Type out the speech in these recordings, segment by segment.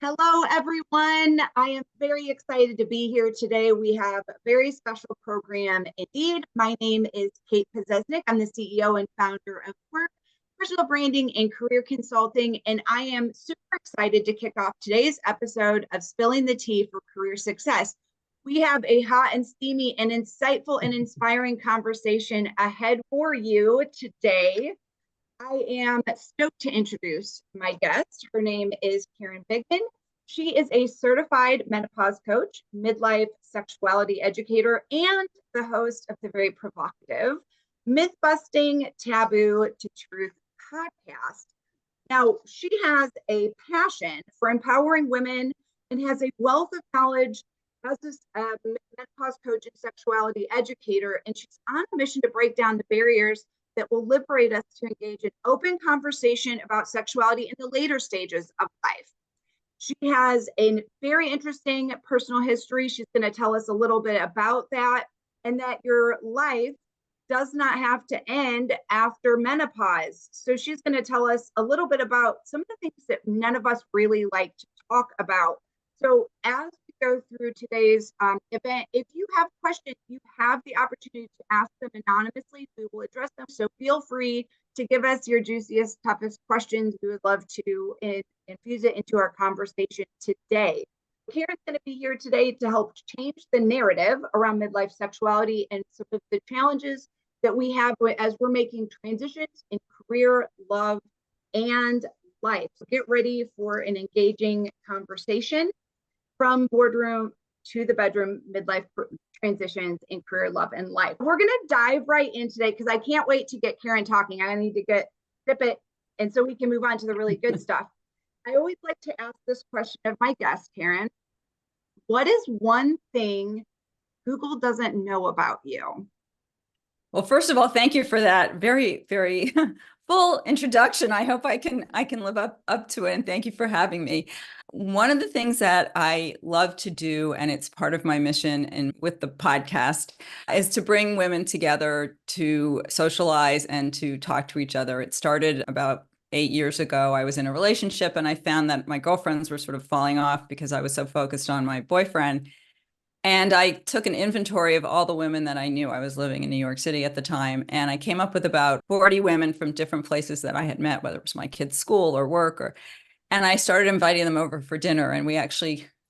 Hello, everyone. I am very excited to be here today. We have a very special program indeed. My name is Kate Pozesnik. I'm the CEO and founder of Work, Personal Branding and Career Consulting, and I am super excited to kick off today's episode of Spilling the Tea for Career Success. We have a hot and steamy and insightful and inspiring conversation ahead for you today. I am stoked to introduce my guest. Her name is Karen Bigman. She is a certified menopause coach, midlife sexuality educator, and the host of the very provocative myth busting Taboo to Truth podcast. Now, she has a passion for empowering women and has a wealth of knowledge as a menopause coach and sexuality educator. And she's on a mission to break down the barriers that will liberate us to engage in open conversation about sexuality in the later stages of life. She has a very interesting personal history. She's going to tell us a little bit about that, and that your life does not have to end after menopause. So she's going to tell us a little bit about some of the things that none of us really like to talk about. So as we go through today's event, if you have questions, you have the opportunity to ask them anonymously. We will address them. So feel free to give us your juiciest, toughest questions. We would love to infuse it into our conversation today. Karen's going to be here today to help change the narrative around midlife sexuality and some of the challenges that we have as we're making transitions in career, love, and life. So get ready for an engaging conversation from boardroom to the bedroom, midlife transitions in career, love, and life. We're going to dive right in today because I can't wait to get Karen talking. I need to sip it, and so we can move on to the really good stuff. I always like to ask this question of my guest, Karen. What is one thing Google doesn't know about you? Well, first of all, thank you for that very, very full introduction. I hope I can live up to it, and thank you for having me. One of the things that I love to do, and it's part of my mission and with the podcast, is to bring women together to socialize and to talk to each other. It started about 8 years ago. I was in a relationship and I found that my girlfriends were sort of falling off because I was so focused on my boyfriend. And I took an inventory of all the women that I knew. I was living in New York City at the time, and I came up with about 40 women from different places that I had met, whether it was my kids' school or work, and I started inviting them over for dinner. And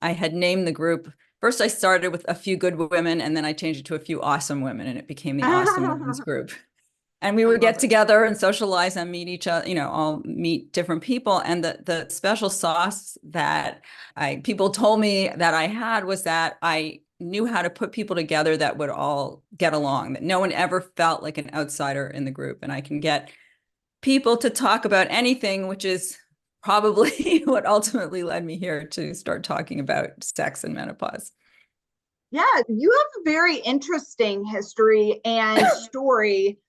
I had named the group. First, I started with a few good women, and then I changed it to a few awesome women, and it became the Awesome Women's Group. And we would get together and socialize and meet each other, all meet different people. And the special sauce that people told me that I had was that I knew how to put people together that would all get along, that no one ever felt like an outsider in the group. And I can get people to talk about anything, which is probably what ultimately led me here to start talking about sex and menopause. Yeah, you have a very interesting history and story.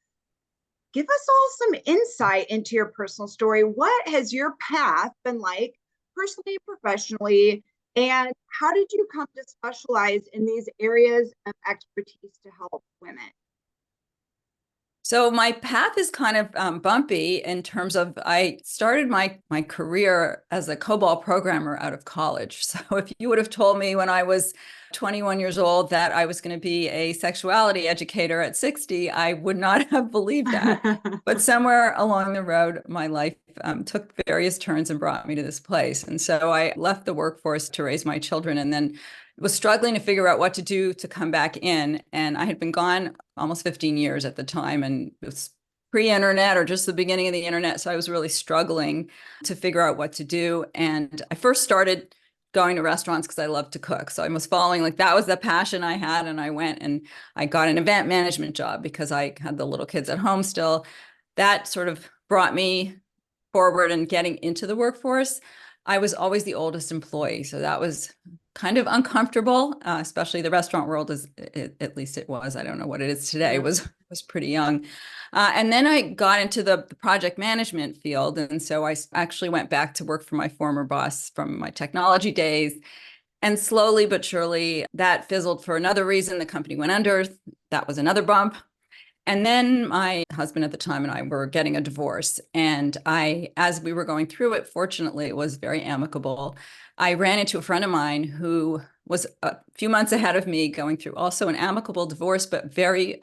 Give us all some insight into your personal story. What has your path been like personally, professionally, and how did you come to specialize in these areas of expertise to help women? So my path is kind of bumpy in terms of I started my career as a COBOL programmer out of college. So if you would have told me when I was 21 years old that I was going to be a sexuality educator at 60, I would not have believed that. But somewhere along the road, my life took various turns and brought me to this place. And so I left the workforce to raise my children, and then was struggling to figure out what to do to come back in. And I had been gone almost 15 years at the time, and it was pre-internet or just the beginning of the internet. So I was really struggling to figure out what to do. And I first started going to restaurants because I love to cook. So I was following, like, that was the passion I had. And I went and I got an event management job because I had the little kids at home still. That sort of brought me forward and getting into the workforce. I was always the oldest employee, so that was kind of uncomfortable, especially the restaurant world, at least it was. I don't know what it is today. It was pretty young. And then I got into the project management field. And so I actually went back to work for my former boss from my technology days. And slowly but surely that fizzled for another reason. The company went under. That was another bump. And then my husband at the time and I were getting a divorce. And as we were going through it, fortunately, it was very amicable. I ran into a friend of mine who was a few months ahead of me going through also an amicable divorce, but very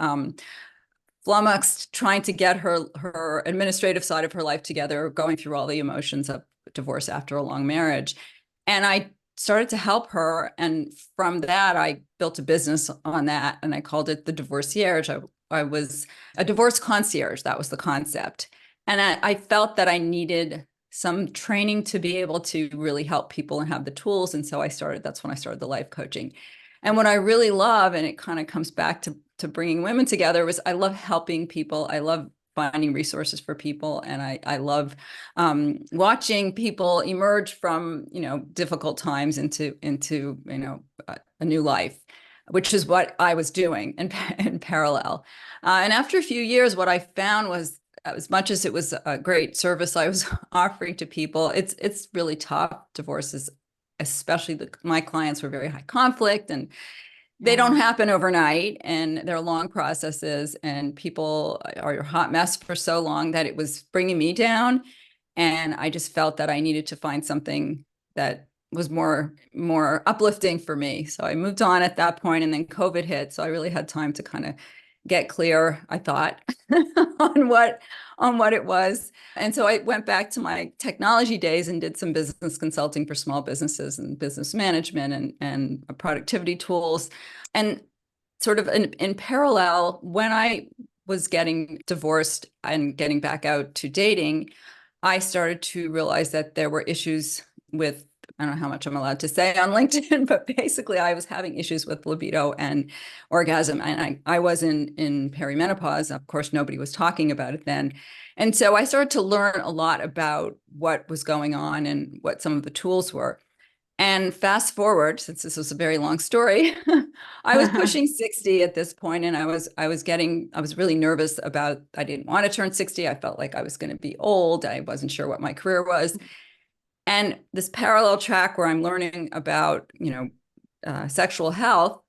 flummoxed, trying to get her administrative side of her life together, going through all the emotions of divorce after a long marriage. And I started to help her. And from that, I built a business on that. And I called it the Divorcierge. I was a divorce concierge. That was the concept. And I felt that I needed some training to be able to really help people and have the tools. And so that's when I started the life coaching. And what I really love, and it kind of comes back to bringing women together, was I love helping people. I love finding resources for people. And I love watching people emerge from, difficult times into a new life, which is what I was doing in parallel. And after a few years, what I found was, as much as it was a great service I was offering to people, it's really tough. Divorces, especially my clients, were very high conflict, and they don't happen overnight, and they're long processes, and people are a hot mess for so long that it was bringing me down. And I just felt that I needed to find something that was more uplifting for me. So I moved on at that point, and then COVID hit. So I really had time to kind of get clear, I thought, on what it was. And so I went back to my technology days and did some business consulting for small businesses and business management and productivity tools. And sort of in parallel, when I was getting divorced and getting back out to dating, I started to realize that there were issues with, I don't know how much I'm allowed to say on LinkedIn, but basically I was having issues with libido and orgasm. And I was in perimenopause. Of course, nobody was talking about it then. And so I started to learn a lot about what was going on and what some of the tools were. And fast forward, since this was a very long story, I was pushing 60 at this point, and I was really nervous about, I didn't want to turn 60. I felt like I was going to be old. I wasn't sure what my career was. And this parallel track where I'm learning about, sexual health,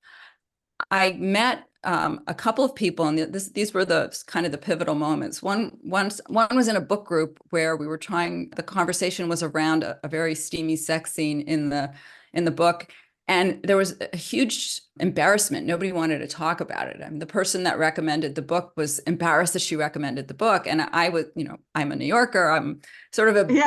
I met a couple of people, and these were the kind of the pivotal moments. One was in a book group where the conversation was around a very steamy sex scene in the book. And there was a huge embarrassment. Nobody wanted to talk about it. I mean, the person that recommended the book was embarrassed that she recommended the book. And I was, I'm a New Yorker. I'm sort of a big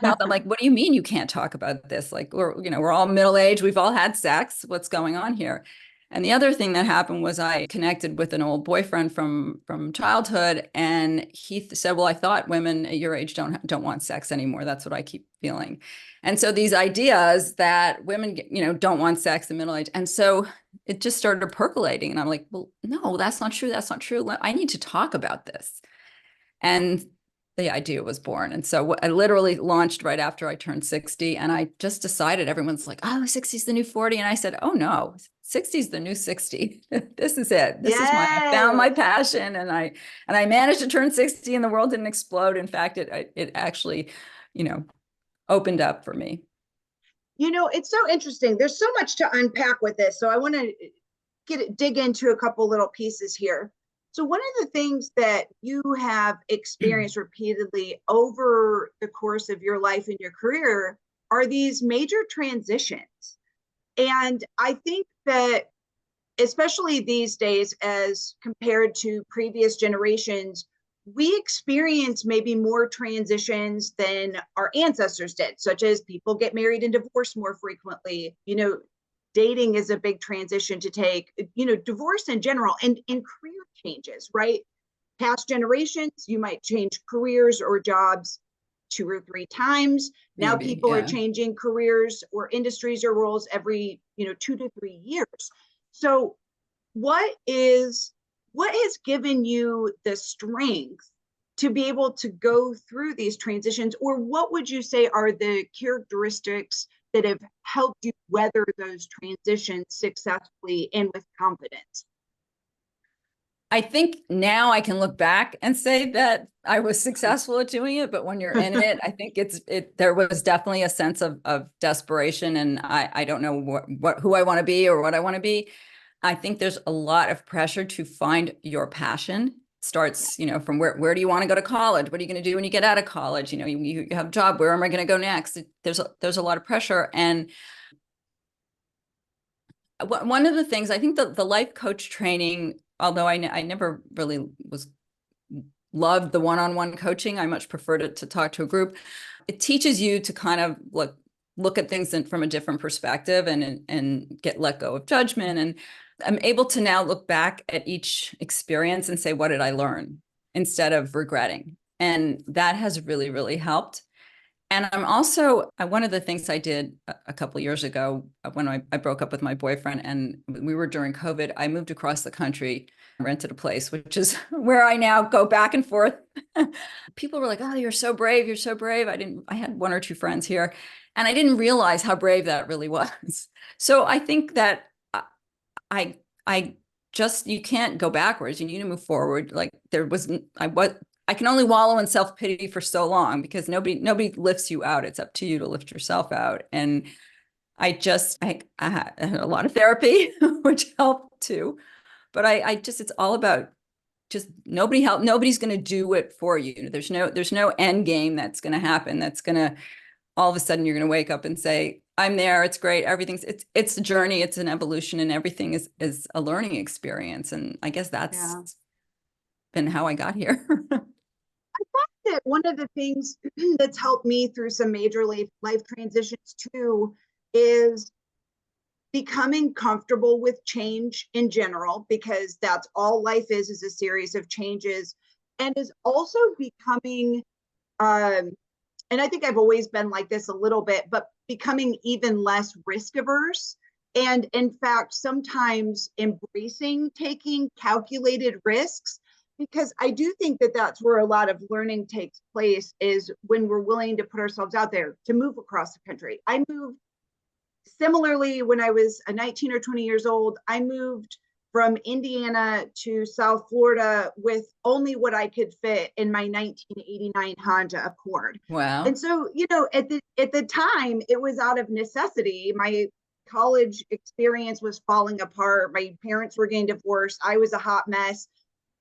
mouth. I'm like, what do you mean you can't talk about this? Like, we're all middle-aged. We've all had sex. What's going on here? And the other thing that happened was I connected with an old boyfriend from childhood, and he said, "Well, I thought women at your age don't want sex anymore. That's what I keep feeling." And so these ideas that women, don't want sex in middle age, and so it just started percolating. And I'm like, "Well, no, that's not true. That's not true. I need to talk about this." And the idea was born. And so I literally launched right after I turned 60. And I just decided, everyone's like, oh, 60 is the new 40. And I said, oh no, 60 is the new 60. This is it. I found my passion. And I managed to turn 60, and the world didn't explode. In fact, it actually, opened up for me. It's so interesting. There's so much to unpack with this. So I want to dig into a couple little pieces here. So one of the things that you have experienced repeatedly over the course of your life and your career are these major transitions. And I think that, especially these days, as compared to previous generations, we experience maybe more transitions than our ancestors did, such as people get married and divorced more frequently. Dating is a big transition to take, divorce in general, and career changes, right? Past generations, you might change careers or jobs 2 or 3 times. Now people are changing careers or industries or roles every, 2 to 3 years. So what has given you the strength to be able to go through these transitions? Or what would you say are the characteristics that have helped you weather those transitions successfully and with confidence? I think now I can look back and say that I was successful at doing it, but when you're in it, I think there was definitely a sense of desperation, and I don't know who I want to be or what I want to be. I think there's a lot of pressure to find your passion. starts, from where do you want to go to college? What are you going to do when you get out of college? You have a job. Where am I going to go next? There's a lot of pressure. And one of the things I think the life coach training, although I never really loved the one-on-one coaching, I much preferred it to talk to a group. It teaches you to kind of look at things from a different perspective and let go of judgment. And I'm able to now look back at each experience and say, what did I learn, instead of regretting? And that has really, really helped. And I'm also, one of the things I did a couple of years ago when I broke up with my boyfriend, and we were during COVID, I moved across the country, rented a place, which is where I now go back and forth. People were like, oh, you're so brave. You're so brave. I had one or two friends here, and I didn't realize how brave that really was. So I think that I just, you can't go backwards. You need to move forward. Like I can only wallow in self-pity for so long, because nobody lifts you out. It's up to you to lift yourself out. And I had a lot of therapy, which helped too. But it's all about just nobody's going to do it for you. There's no end game that's going to happen. That's going to, all of a sudden you're going to wake up and say, I'm there. It's great. It's a journey. It's an evolution, and everything is a learning experience. And I guess that's been how I got here. I thought that one of the things that's helped me through some major life transitions too is becoming comfortable with change in general, because that's all life is a series of changes, and is also becoming, and I think I've always been like this a little bit, but becoming even less risk averse. And in fact, sometimes embracing taking calculated risks, because I do think that that's where a lot of learning takes place, is when we're willing to put ourselves out there to move across the country. I moved similarly when I was 19 or 20 years old. I moved from Indiana to South Florida with only what I could fit in my 1989 Honda Accord. Wow. And so, at the time, it was out of necessity. My college experience was falling apart. My parents were getting divorced. I was a hot mess.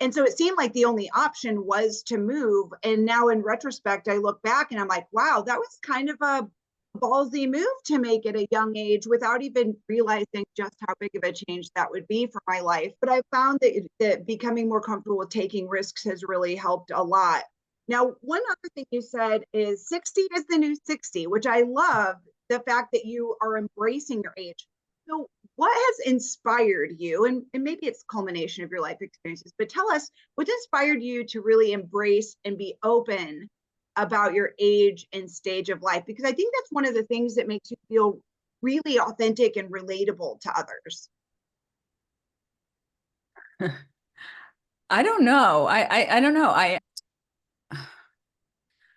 And so it seemed like the only option was to move. And now in retrospect, I look back and I'm like, wow, that was kind of a ballsy move to make at a young age, without even realizing just how big of a change that would be for my life. But I found that becoming more comfortable with taking risks has really helped a lot. Now, one other thing you said is 60 is the new 60, which I love, the fact that you are embracing your age. So what has inspired you, and maybe it's culmination of your life experiences, but tell us what inspired you to really embrace and be open about your age and stage of life? Because I think that's one of the things that makes you feel really authentic and relatable to others. I don't know. I don't know.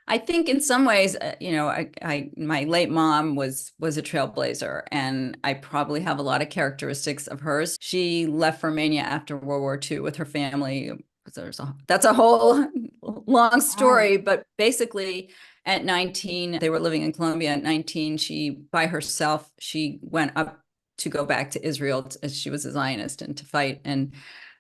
I think in some ways, my late mom was a trailblazer, and I probably have a lot of characteristics of hers. She left Romania after World War II with her family. That's a whole long story, but basically at 19, they were living in Colombia. At 19, by herself, she went up to go back to Israel, as she was a Zionist, and to fight. And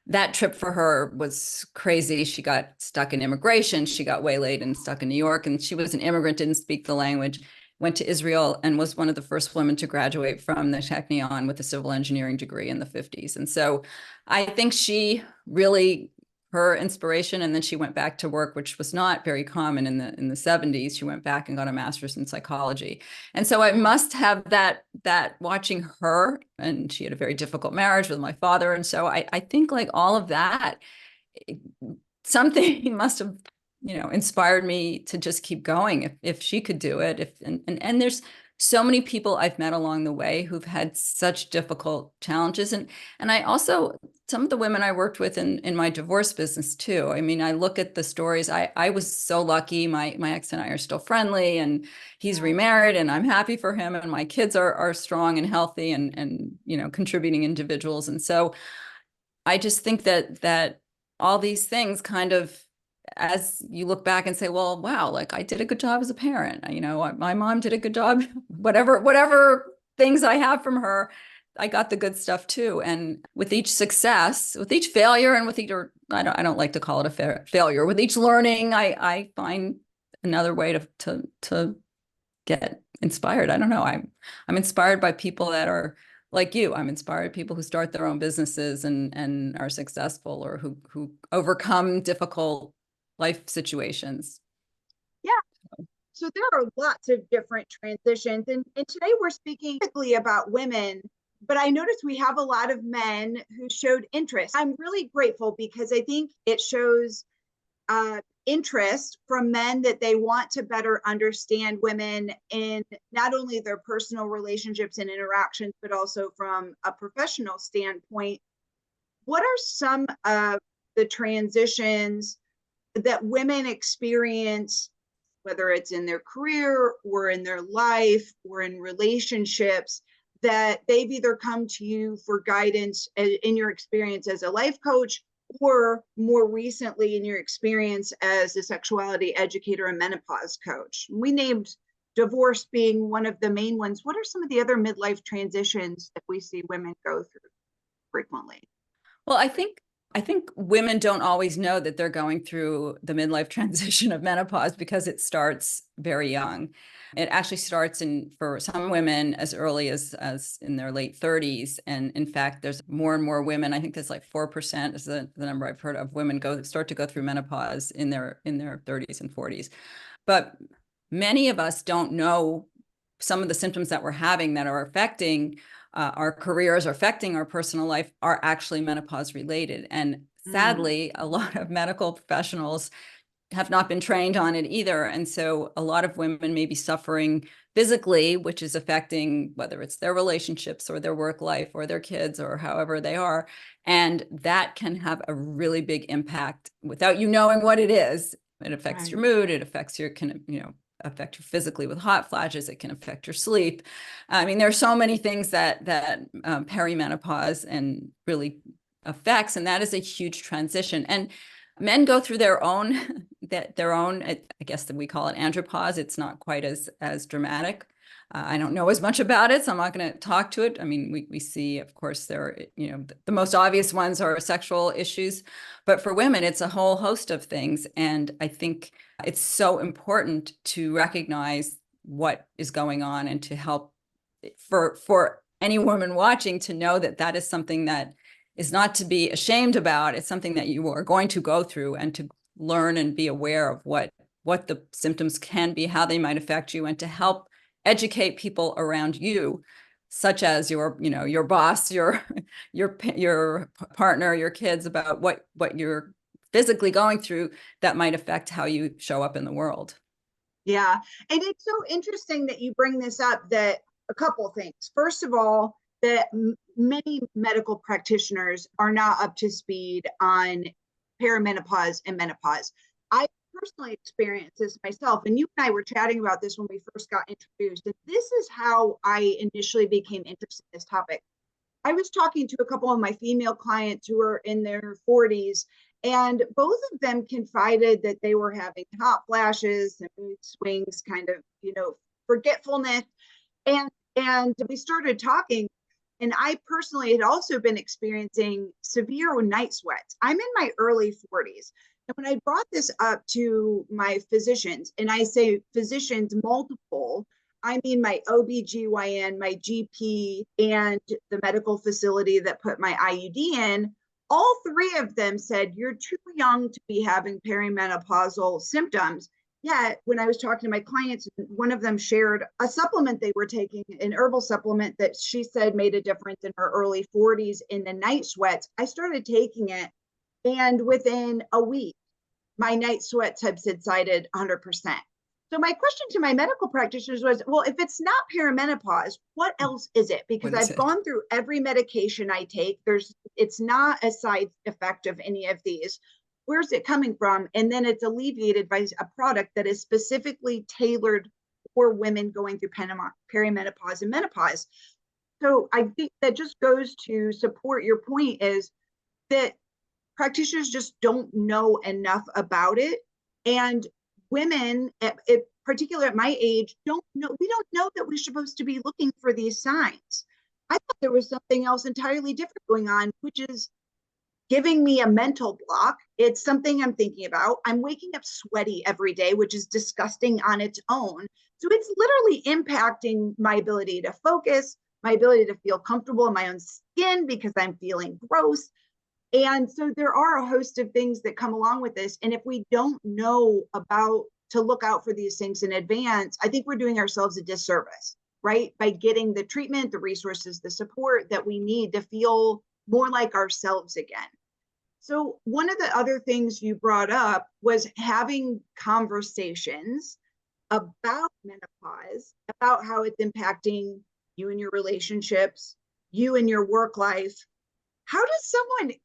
that trip for her was crazy. She got stuck in immigration. She got waylaid and stuck in New York. And she was an immigrant, didn't speak the language, went to Israel, and was one of the first women to graduate from the Technion with a civil engineering degree in the 50s. And so I think she really, her inspiration, and then she went back to work, which was not very common in the 70s. She went back and got a master's in psychology. And so I must have that watching her, and she had a very difficult marriage with my father. And so I think like all of that, something must have, inspired me to just keep going if she could do it. And there's so many people I've met along the way who've had such difficult challenges. And I also, some of the women I worked with in my divorce business too. I mean, I look at the stories. I was so lucky. My ex and I are still friendly, and he's remarried, and I'm happy for him. And my kids are strong and healthy and contributing individuals. And so I just think that all these things kind of, as you look back and say, well, wow, like I did a good job as a parent. My mom did a good job, whatever things I have from her, I got the good stuff too. And with each success, with each failure, and with each, or I don't like to call it a failure. With each learning, I find another way to get inspired. I don't know. I'm inspired by people that are like you. I'm inspired by people who start their own businesses and are successful, or who overcome difficult life situations. Yeah. So there are lots of different transitions. And today we're speaking specifically about women, but I noticed we have a lot of men who showed interest. I'm really grateful because I think it shows interest from men that they want to better understand women in not only their personal relationships and interactions, but also from a professional standpoint. What are some of the transitions that women experience, whether it's in their career or in their life or in relationships, that they've either come to you for guidance in your experience as a life coach, or more recently in your experience as a sexuality educator and menopause coach? We named divorce being one of the main ones. What are some of the other midlife transitions that we see women go through frequently? Well, I think women don't always know that they're going through the midlife transition of menopause because it starts very young. It actually starts for some women as early as in their late 30s. And in fact, there's more and more women. I think there's like 4% is the number I've heard of women start to go through menopause in their 30s and 40s. But many of us don't know some of the symptoms that we're having that are affecting our careers, or affecting our personal life, are actually menopause related. And sadly, a lot of medical professionals have not been trained on it either. And so a lot of women may be suffering physically, which is affecting whether it's their relationships or their work life or their kids or however they are. And that can have a really big impact without you knowing what it is. It affects your mood. It affects affect you physically with hot flashes. It can affect your sleep. I mean, there are so many things that perimenopause and really affects, and that is a huge transition. And men go through their own, I guess that we call it andropause. It's not quite as dramatic. I don't know as much about it, so I'm not going to talk to it. I mean, we see, of course, the most obvious ones are sexual issues, but for women, it's a whole host of things. And I think it's so important to recognize what is going on and to help for any woman watching to know that that is something that is not to be ashamed about. It's something that you are going to go through, and to learn and be aware of what the symptoms can be, how they might affect you, and to help educate people around you, such as your boss, your partner, your kids, about what you're physically going through that might affect how you show up in the world. Yeah. And it's so interesting that you bring this up, that a couple of things. First of all, that many medical practitioners are not up to speed on perimenopause and menopause. I personally experienced this myself, and you and I were chatting about this when we first got introduced. And this is how I initially became interested in this topic. I was talking to a couple of my female clients who are in their 40s, and both of them confided that they were having hot flashes and mood swings, kind of, forgetfulness. And we started talking, and I personally had also been experiencing severe night sweats. I'm in my early 40s. And when I brought this up to my physicians, and I say physicians multiple, I mean my OBGYN, my GP, and the medical facility that put my IUD in, all three of them said, you're too young to be having perimenopausal symptoms. Yet, when I was talking to my clients, one of them shared a supplement they were taking, an herbal supplement that she said made a difference in her early 40s in the night sweats. I started taking it, and within a week, my night sweats have subsided 100%. So my question to my medical practitioners was, well, if it's not perimenopause, what else is it? Because I've gone through every medication I take. It's not a side effect of any of these. Where's it coming from? And then it's alleviated by a product that is specifically tailored for women going through perimenopause and menopause. So I think that just goes to support your point, is that practitioners just don't know enough about it. And women, particularly at my age, don't know. We don't know that we're supposed to be looking for these signs. I thought there was something else entirely different going on, which is giving me a mental block. It's something I'm thinking about. I'm waking up sweaty every day, which is disgusting on its own. So it's literally impacting my ability to focus, my ability to feel comfortable in my own skin because I'm feeling gross. And so there are a host of things that come along with this. And if we don't know about to look out for these things in advance, I think we're doing ourselves a disservice, right? By getting the treatment, the resources, the support that we need to feel more like ourselves again. So, one of the other things you brought up was having conversations about menopause, about how it's impacting you and your relationships, you and your work life. How do you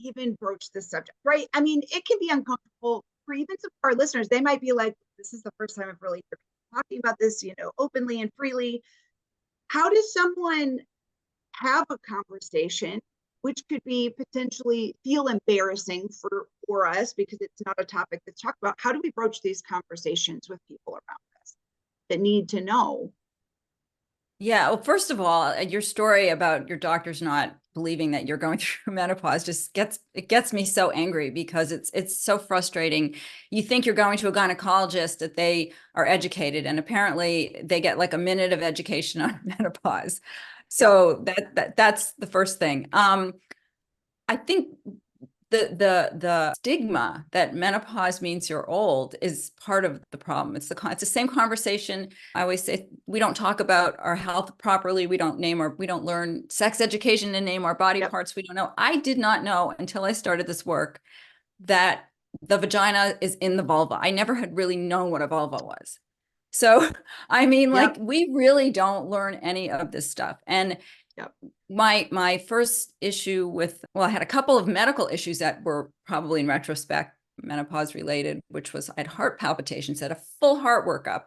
even broach this subject, right? I mean, it can be uncomfortable for even some of our listeners. They might be like, this is the first time I've really heard talking about this, openly and freely. How does someone have a conversation, which could be potentially feel embarrassing for us because it's not a topic that's talked about? How do we broach these conversations with people around us that need to know? Yeah, well, first of all, your story about your doctors not believing that you're going through menopause just gets me so angry because it's so frustrating. You think you're going to a gynecologist that they are educated, and apparently they get like a minute of education on menopause. Yep. So that's the first thing. I think the stigma that menopause means you're old is part of the problem. It's the same conversation. I always say we don't talk about our health properly. We don't learn sex education and name our body Yep. parts we don't know. I did not know until I started this work that the vagina is in the vulva. I never had really known what a vulva was. So, I mean, like, Yep. we really don't learn any of this stuff. And Yep. my first issue with, well, I had a couple of medical issues that were probably in retrospect menopause related, which was I had heart palpitations, had a full heart workup.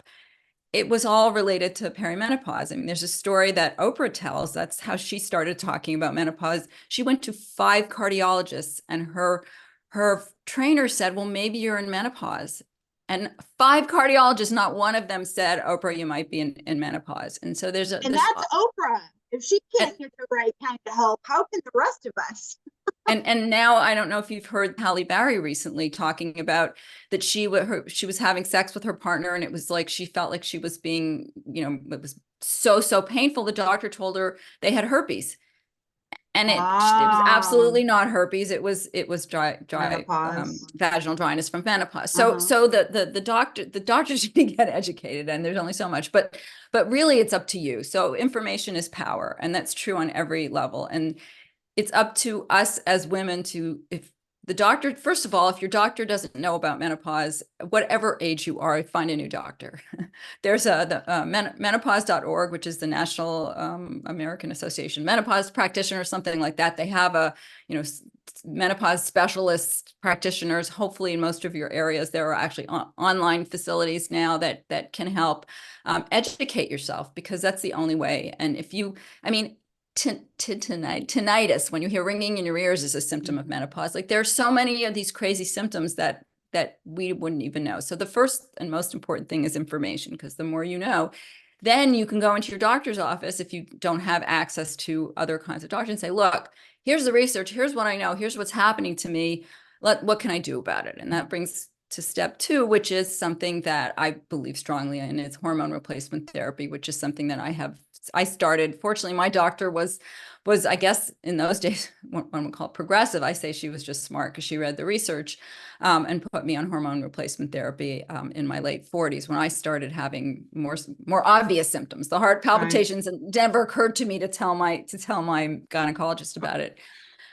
It was all related to perimenopause. I mean, there's a story that Oprah tells. That's how she started talking about menopause. She went to 5 cardiologists, and her trainer said, well, maybe you're in menopause. And 5 cardiologists, not one of them said, Oprah, you might be in menopause. And so And there's that's Oprah. If she and can't get the right kind of help, how can the rest of us? and now I don't know if you've heard Halle Berry recently talking about that she was having sex with her partner, and it was like she felt like she was being, it was so painful. The doctor told her they had herpes, and it was Ah, absolutely not herpes. It was dry menopause. vaginal dryness from menopause. So Uh-huh. so the doctors need to get educated, and there's only so much, but really it's up to you. So information is power, and that's true on every level. And it's up to us as women to, if the doctor, first of all, if your doctor doesn't know about menopause, whatever age you are, find a new doctor. There's menopause.org, which is the National American Association Menopause Practitioner, something like that. They have menopause specialist practitioners. Hopefully in most of your areas, there are actually online facilities now that can help educate yourself, because that's the only way. And if you, I mean, tinnitus, when you hear ringing in your ears, is a symptom of menopause. Like, there are so many of these crazy symptoms that we wouldn't even know. So the first and most important thing is information, because the more you know, then you can go into your doctor's office if you don't have access to other kinds of doctors and say, look, here's the research, here's what I know, here's what's happening to me. What can I do about it? And that brings to step 2, which is something that I believe strongly in. It's hormone replacement therapy, which is something that I started. Fortunately, my doctor was I guess in those days what one would call progressive. I say she was just smart because she read the research and put me on hormone replacement therapy in my late 40s, when I started having more obvious symptoms. The heart Right. palpitations, and never occurred to me to tell my gynecologist about it.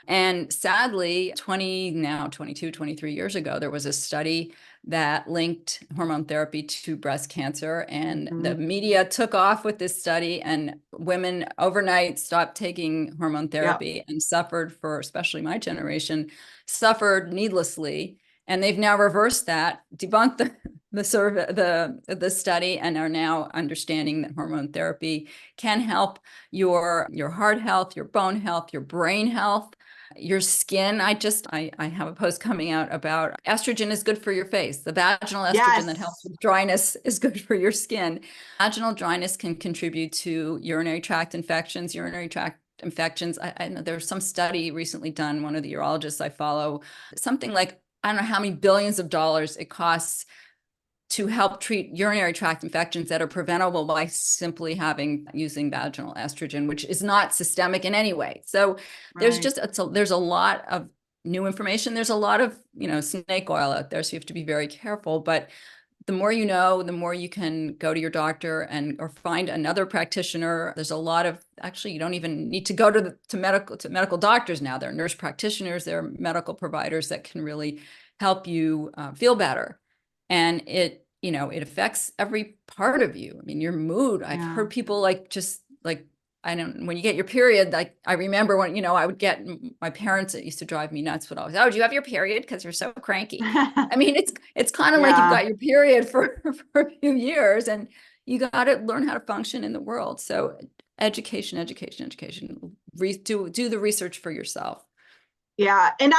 And sadly, 22, 23 years ago, there was a study that linked hormone therapy to breast cancer. And Mm-hmm. the media took off with this study, and women overnight stopped taking hormone Yep. therapy and suffered, for especially my generation, suffered needlessly. And they've now reversed that, debunked the survey, the study, and are now understanding that hormone therapy can help your heart health, your bone health, your brain health. Your skin, I have a post coming out about estrogen is good for your face. The vaginal estrogen that helps Yes. with dryness is good for your skin. Vaginal dryness can contribute to urinary tract infections. I know there's some study recently done, one of the urologists I follow, something like, I don't know how many billions of dollars it costs to help treat urinary tract infections that are preventable by simply using vaginal estrogen, which is not systemic in any way. So Right. there's a lot of new information. There's a lot of, snake oil out there. So you have to be very careful, but the more you know, the more you can go to your doctor or find another practitioner. There's a lot of, actually, you don't even need to go to medical doctors now. There are nurse practitioners, there are medical providers that can really help you feel better. And it affects every part of you. I mean, your mood. I've Yeah. heard people when you get your period, like I remember when, I would get my parents, it used to drive me nuts, would always, oh, do you have your period? Because you're so cranky. I mean, it's kind of like you've Yeah. got your period for a few years and you got to learn how to function in the world. So education, do the research for yourself. Yeah. And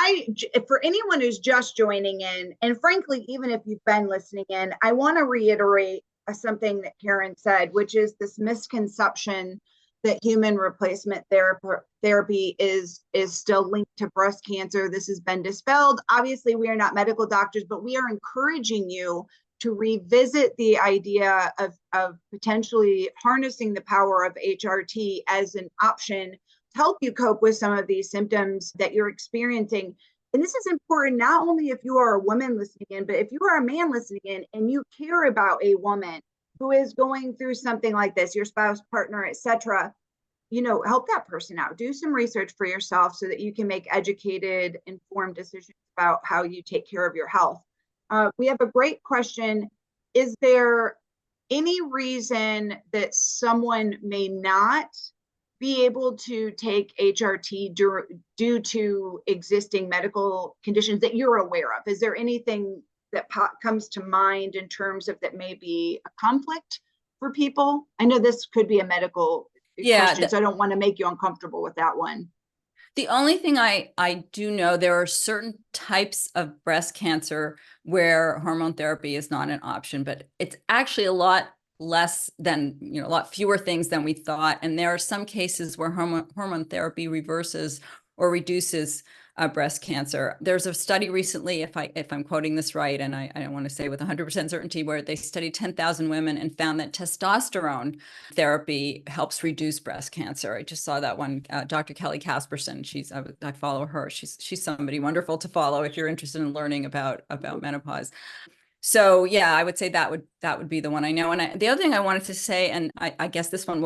for anyone who's just joining in, and frankly, even if you've been listening in, I want to reiterate something that Karen said, which is this misconception that human replacement therapy is still linked to breast cancer. This has been dispelled. Obviously, we are not medical doctors, but we are encouraging you to revisit the idea of potentially harnessing the power of HRT as an option to help you cope with some of these symptoms that you're experiencing. And this is important not only if you are a woman listening in, but if you are a man listening in and you care about a woman who is going through something like this, your spouse, partner, etc., help that person out. Do some research for yourself so that you can make educated, informed decisions about how you take care of your health. We have a great question. Is there any reason that someone may not be able to take HRT due to existing medical conditions that you're aware of? Is there anything that comes to mind in terms of that may be a conflict for people? I know this could be a medical question, so I don't want to make you uncomfortable with that one. The only thing I do know, there are certain types of breast cancer where hormone therapy is not an option, but it's actually a lot less than, a lot fewer things than we thought. And there are some cases where hormone therapy reverses or reduces breast cancer. There's a study recently, if I'm quoting this right, and I don't want to say with 100% certainty, where they studied 10,000 women and found that testosterone therapy helps reduce breast cancer. I just saw that one. Dr. Kelly Casperson. I follow her. She's somebody wonderful to follow if you're interested in learning about menopause. So yeah, I would say that would be the one I know. And the other thing I wanted to say, and I guess this one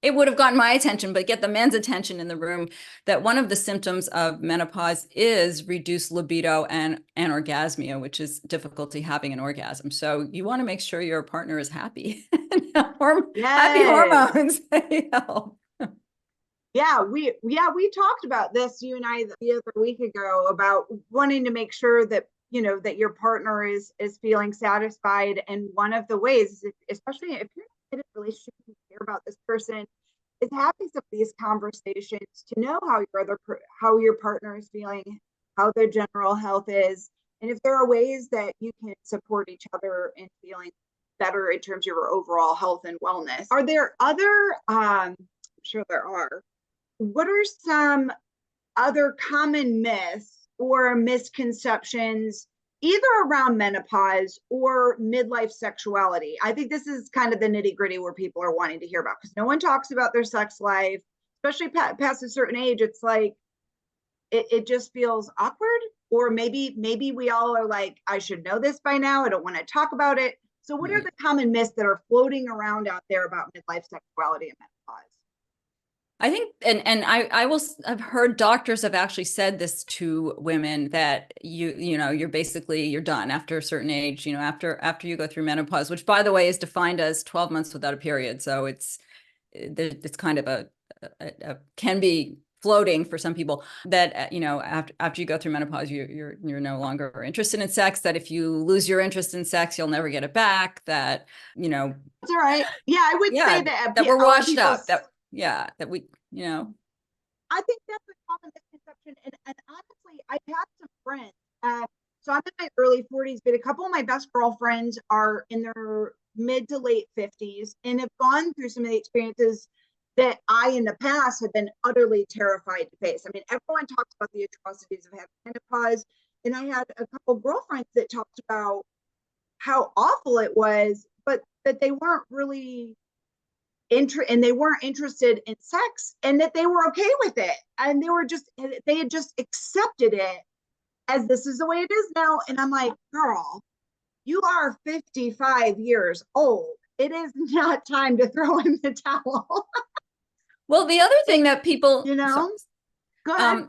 it would have gotten my attention, but get the men's attention in the room, that one of the symptoms of menopause is reduced libido and anorgasmia, which is difficulty having an orgasm. So you want to make sure your partner is happy. Happy Yes. hormones help. Yeah, we talked about this, you and I, the other week ago, about wanting to make sure that that your partner is feeling satisfied. And one of the ways, especially if you're in a relationship, you care about this person, is having some of these conversations to know how your partner is feeling, how their general health is, and if there are ways that you can support each other in feeling better in terms of your overall health and wellness. Are there other I'm sure there are. What are some other common myths or misconceptions, either around menopause or midlife sexuality? I think this is kind of the nitty gritty where people are wanting to hear about, because no one talks about their sex life, especially past a certain age. It's like, it just feels awkward, or maybe we all are like, I should know this by now. I don't want to talk about it. So what are the common myths that are floating around out there about midlife sexuality and menopause? I think, and I've heard doctors have actually said this to women, that you're done after a certain age, after you go through menopause, which, by the way, is defined as 12 months without a period. So it's kind of can be floating for some people, that after you go through menopause, you're no longer interested in sex, that if you lose your interest in sex, you'll never get it back, that That's all right. Yeah, I would say that we're washed people, up, that we I think that's a common misconception. And honestly, I've had some friends. So I'm in my early 40s, but a couple of my best girlfriends are in their mid to late 50s and have gone through some of the experiences that I, in the past, have been utterly terrified to face. I mean, everyone talks about the atrocities of having menopause. And I had a couple of girlfriends that talked about how awful it was, but that they weren't really and they weren't interested in sex, and that they were okay with it, and they had just accepted it as this is the way it is now. And I'm like, girl, you are 55 years old. It is not time to throw in the towel. Well, the other thing that people, You sorry, know, go ahead.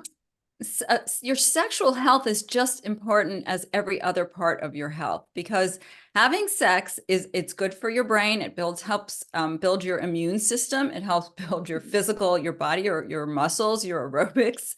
your sexual health is just important as every other part of your health, because having sex it's good for your brain. It helps build your immune system. It helps build your physical, your body, your muscles, your aerobics,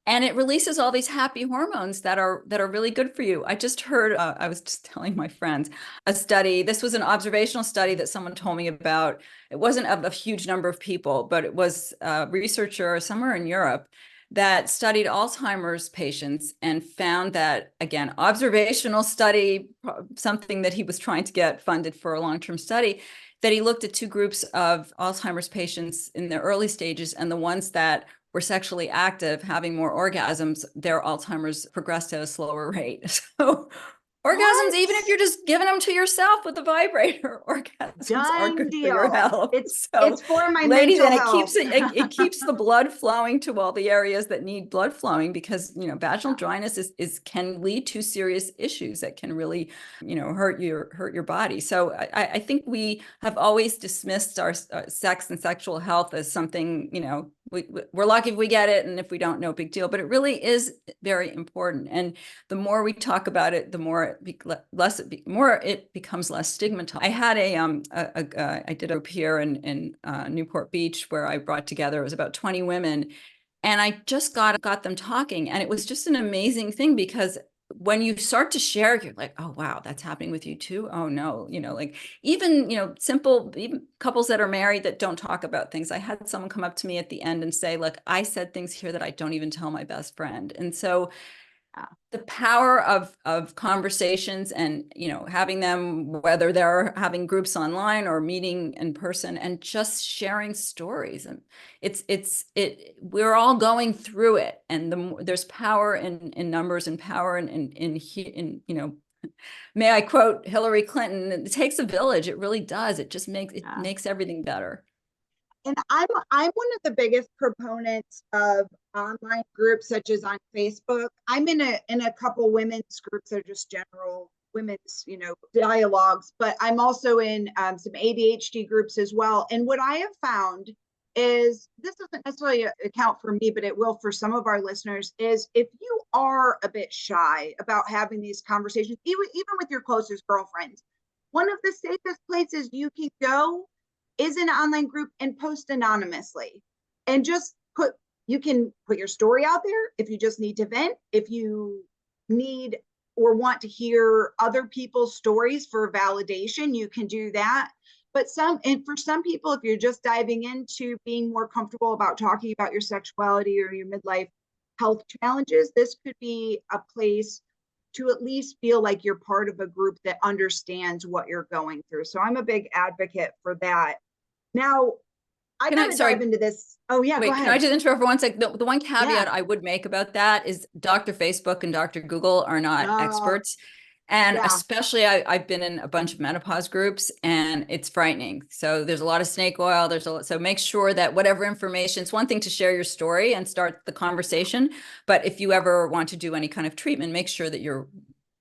and it releases all these happy hormones that are really good for you. I just heard, I was just telling my friends a study. This was an observational study that someone told me about. It wasn't of a huge number of people, but it was a researcher somewhere in Europe that studied Alzheimer's patients and found that, again, observational study, something that he was trying to get funded for a long-term study, that he looked at two groups of Alzheimer's patients in the early stages, and the ones that were sexually active, having more orgasms, their Alzheimer's progressed at a slower rate. So orgasms, What? even if you're just giving them to yourself with a vibrator, orgasms are Done good for your deal. health. It's So, for my ladies, mental and health. it keeps the blood flowing to all the areas that need blood flowing, because vaginal dryness is can lead to serious issues that can really hurt your body. So I think we have always dismissed our sex and sexual health as something, we're lucky if we get it, and if we don't, no big deal. But it really is very important. And the more we talk about it, the more it becomes less stigmatized. I had I did a group here in Newport Beach where I brought together, it was about 20 women, and I just got them talking, and it was just an amazing thing, because when you start to share, you're like, oh, wow, that's happening with you too. Oh no, like even, simple, even couples that are married that don't talk about things. I had someone come up to me at the end and say, look, I said things here that I don't even tell my best friend. And so the power of conversations, and having them, whether they're having groups online or meeting in person, and just sharing stories, and we're all going through it, and there's power in numbers, and power in may I quote Hillary Clinton, it takes a village. It really does. It just makes everything better. And I'm one of the biggest proponents of online groups, such as on Facebook. I'm in a couple women's groups that are just general women's, dialogues, but I'm also in some ADHD groups as well. And what I have found is, this doesn't necessarily account for me, but it will for some of our listeners, is if you are a bit shy about having these conversations, even with your closest girlfriends, one of the safest places you can go is an online group and post anonymously, and just you can put your story out there if you just need to vent, if you need or want to hear other people's stories for validation, you can do that. But for some people, if you're just diving into being more comfortable about talking about your sexuality or your midlife health challenges, this could be a place to at least feel like you're part of a group that understands what you're going through. So I'm a big advocate for that. Now, I got to dive into this. Oh, yeah, go ahead. Can I just interrupt for one second? The one caveat Yeah. I would make about that is Dr. Facebook and Dr. Google are not experts. And especially, I've been in a bunch of menopause groups, and it's frightening. So there's a lot of snake oil. So make sure that whatever information, it's one thing to share your story and start the conversation, but if you ever want to do any kind of treatment, make sure that you're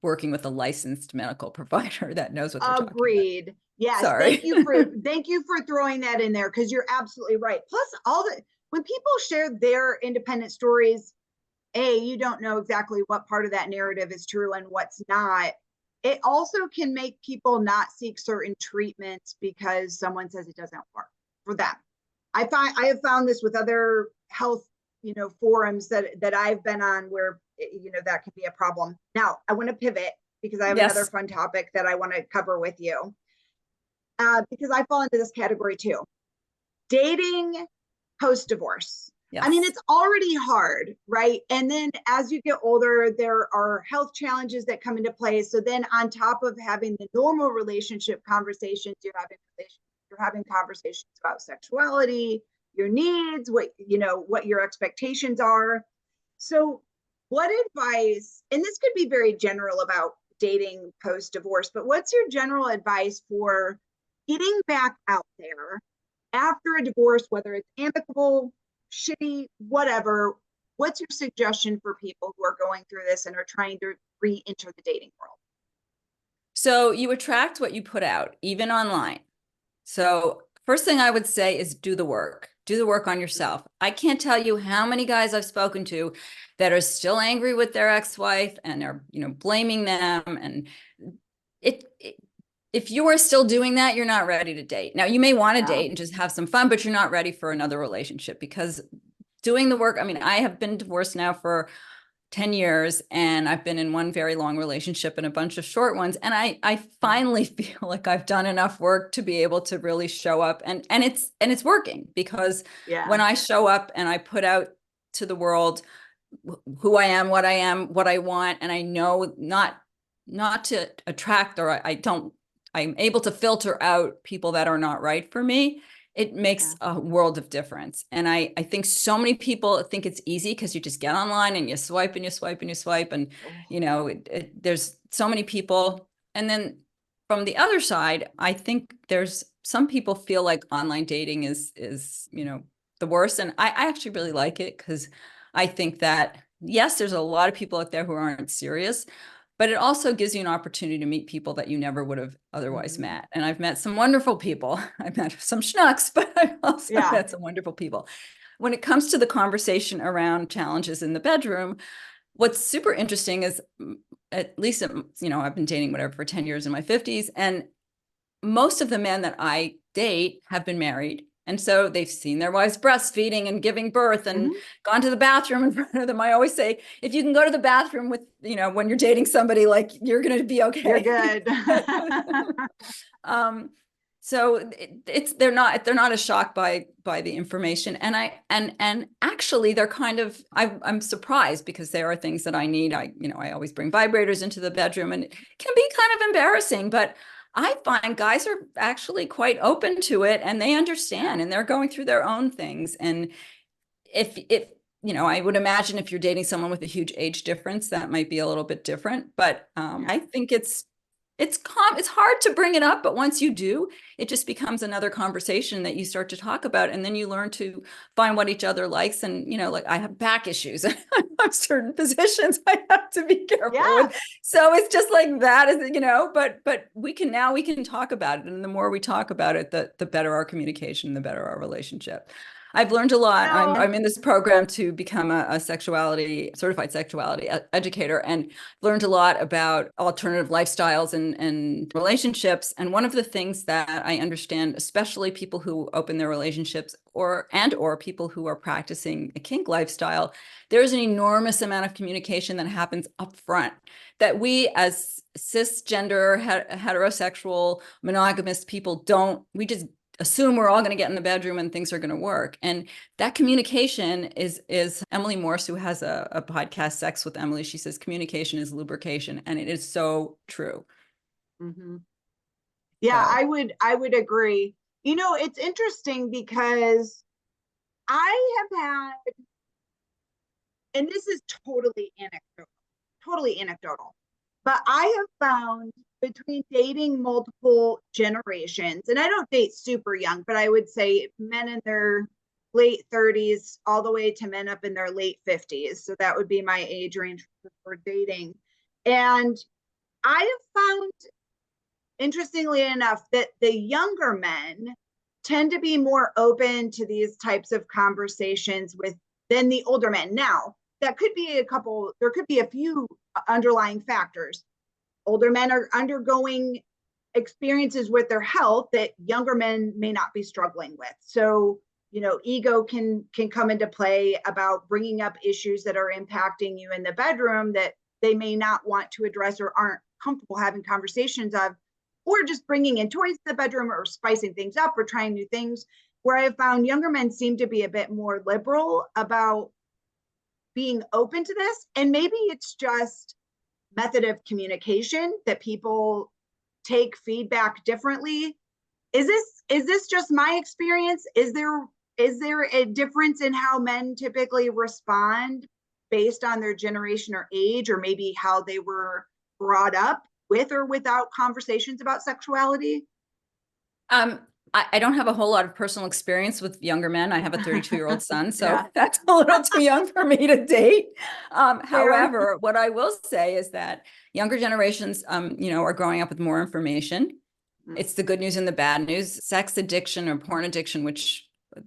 working with a licensed medical provider that knows what they're talking about. Agreed. Yes. Sorry. Thank you for throwing that in there, because you're absolutely right. Plus, when people share their independent stories, you don't know exactly what part of that narrative is true and what's not. It also can make people not seek certain treatments because someone says it doesn't work for them. I have found this with other health, forums that I've been on, where, that can be a problem. Now, I want to pivot, because I have another fun topic that I want to cover with you, because I fall into this category too. Dating post-divorce. I mean, Yes. it's already hard, right? And then as you get older, there are health challenges that come into play. So then on top of having the normal relationship conversations, you're having conversations about sexuality, your needs, what your expectations are. So what advice, and this could be very general about dating post divorce, but what's your general advice for getting back out there after a divorce, whether it's amicable, shitty, whatever? What's your suggestion for people who are going through this and are trying to re-enter the dating world? So you attract what you put out, even online. So first thing I would say is do the work. Do the work on yourself. I can't tell you how many guys I've spoken to that are still angry with their ex-wife and are, blaming them. And if you are still doing that, you're not ready to date. Now, you may want to date and just have some fun, but you're not ready for another relationship because doing the work, I mean, I have been divorced now for 10 years and I've been in one very long relationship and a bunch of short ones. And I finally feel like I've done enough work to be able to really show up and it's working because when I show up and I put out to the world who I am, what I want, and I know not to attract or I'm able to filter out people that are not right for me. It makes a world of difference. And I think so many people think it's easy because you just get online and you swipe and you swipe and you swipe. And, there's so many people. And then from the other side, I think there's some people feel like online dating is the worst. And I actually really like it because I think that, yes, there's a lot of people out there who aren't serious, but it also gives you an opportunity to meet people that you never would have otherwise met. And I've met some wonderful people. I've met some schnooks, but I've also met some wonderful people. When it comes to the conversation around challenges in the bedroom, what's super interesting is, at least, I've been dating whatever for 10 years in my 50s, and most of the men that I date have been married. And so they've seen their wives breastfeeding and giving birth and gone to the bathroom in front of them. I always say, if you can go to the bathroom with, when you're dating somebody, like, you're going to be okay. You're good. So they're not as shocked by the information. And actually they're kind of, I'm surprised because there are things that I need. I always bring vibrators into the bedroom and it can be kind of embarrassing, but I find guys are actually quite open to it and they understand and they're going through their own things. And if I would imagine if you're dating someone with a huge age difference, that might be a little bit different. But I think it's hard to bring it up, but once you do, it just becomes another conversation that you start to talk about. And then you learn to find what each other likes. And, like, I have back issues. I have certain positions I have to be careful with. So it's just like that is, but we can talk about it. And the more we talk about it, the better our communication, the better our relationship. I've learned a lot. I'm in this program to become a certified sexuality educator, and learned a lot about alternative lifestyles and relationships. And one of the things that I understand, especially people who open their relationships or people who are practicing a kink lifestyle, there's an enormous amount of communication that happens up front that we as cisgender, heterosexual, monogamous people we just assume we're all going to get in the bedroom and things are going to work. And that communication is Emily Morse, who has a podcast, Sex with Emily. She says communication is lubrication. And it is so true. Yeah, I would agree. It's interesting because I have had, and this is totally anecdotal, but I have found between dating multiple generations, and I don't date super young, but I would say men in their late 30s all the way to men up in their late 50s. So that would be my age range for dating. And I have found, interestingly enough, that the younger men tend to be more open to these types of conversations than the older men. Now, there could be a few underlying factors. Older men are undergoing experiences with their health that younger men may not be struggling with. So, ego can come into play about bringing up issues that are impacting you in the bedroom that they may not want to address or aren't comfortable having conversations of, or just bringing in toys to the bedroom or spicing things up or trying new things. where I found younger men seem to be a bit more liberal about being open to this. And maybe it's just method of communication that people take feedback differently. Is this just my experience? Is there a difference in how men typically respond based on their generation or age, or maybe how they were brought up with or without conversations about sexuality? I don't have a whole lot of personal experience with younger men. I have a 32-year-old son, so Yeah. that's a little too young for me to date. Fair. However, what I will say is that younger generations, are growing up with more information. It's the good news and the bad news. Sex addiction or porn addiction,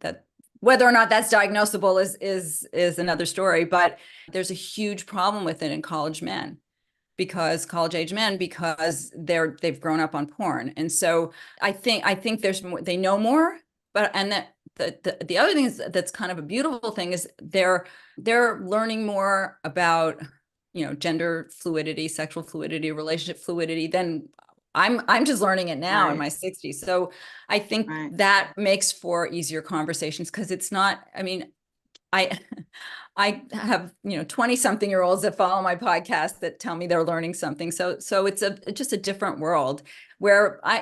that whether or not that's diagnosable is another story. But there's a huge problem with it in college college age men, because they've grown up on porn. And so I think there's more, they know more, but and that the other thing is, that's kind of a beautiful thing, is they're learning more about gender fluidity, sexual fluidity, relationship fluidity than I'm just learning it now in Right. my 60s. So I think Right. that makes for easier conversations, because it's not, I mean, I I have 20-something-year-olds that follow my podcast that tell me they're learning something. So it's just a different world where I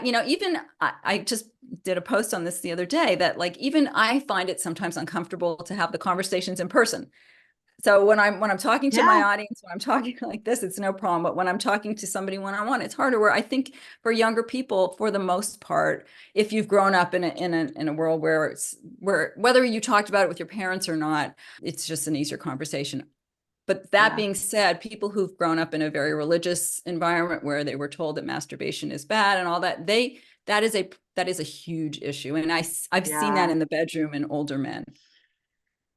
just did a post on this the other day, that like even I find it sometimes uncomfortable to have the conversations in person. So when I'm talking to my Yeah. audience, when I'm talking like this, it's no problem. But when I'm talking to somebody one-on-one, it's harder. Where I think for younger people, for the most part, if you've grown up in a world where whether you talked about it with your parents or not, it's just an easier conversation. But that Yeah. being said, people who've grown up in a very religious environment where they were told that masturbation is bad and all that, that is a huge issue. And I've seen that Yeah. in the bedroom in older men,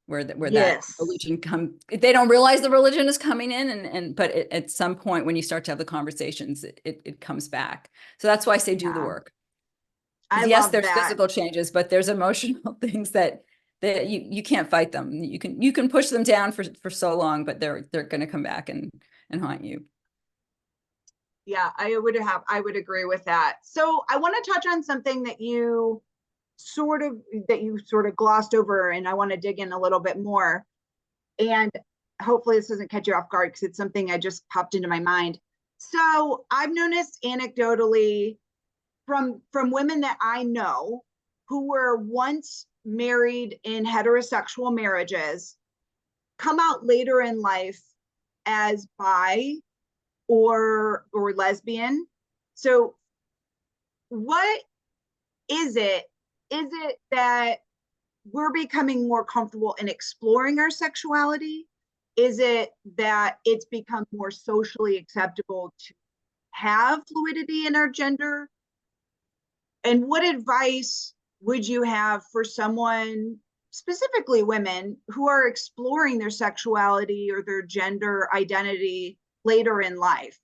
where that Yes. religion they don't realize the religion is coming in, but at some point when you start to have the conversations, it comes back. So that's why I say do the Yeah. work. I Because yes, love there's that. physical changes, but there's emotional things that you can't fight them. You can push them down for so long, but they're going to come back and haunt you. Yeah, I would agree with that. So I want to touch on something that you sort of glossed over, and I want to dig in a little bit more. And hopefully this doesn't catch you off guard, because it's something I just popped into my mind. So I've noticed anecdotally from women that I know who were once married in heterosexual marriages, come out later in life as bi or lesbian. So what is it? Is it that we're becoming more comfortable in exploring our sexuality? Is it that it's become more socially acceptable to have fluidity in our gender? And what advice would you have for someone, specifically women, who are exploring their sexuality or their gender identity later in life?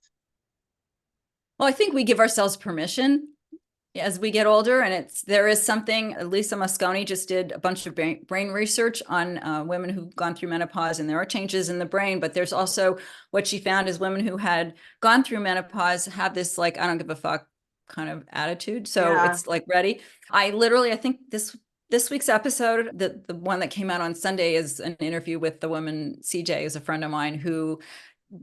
Well, I think we give ourselves permission as we get older, and there is something. Lisa Mosconi just did a bunch of brain research on women who've gone through menopause, and there are changes in the brain, but there's also what she found is women who had gone through menopause have this like I don't give a fuck kind of attitude. So Yeah. it's like ready. I think this week's episode, the one that came out on Sunday, is an interview with the woman CJ, is a friend of mine, who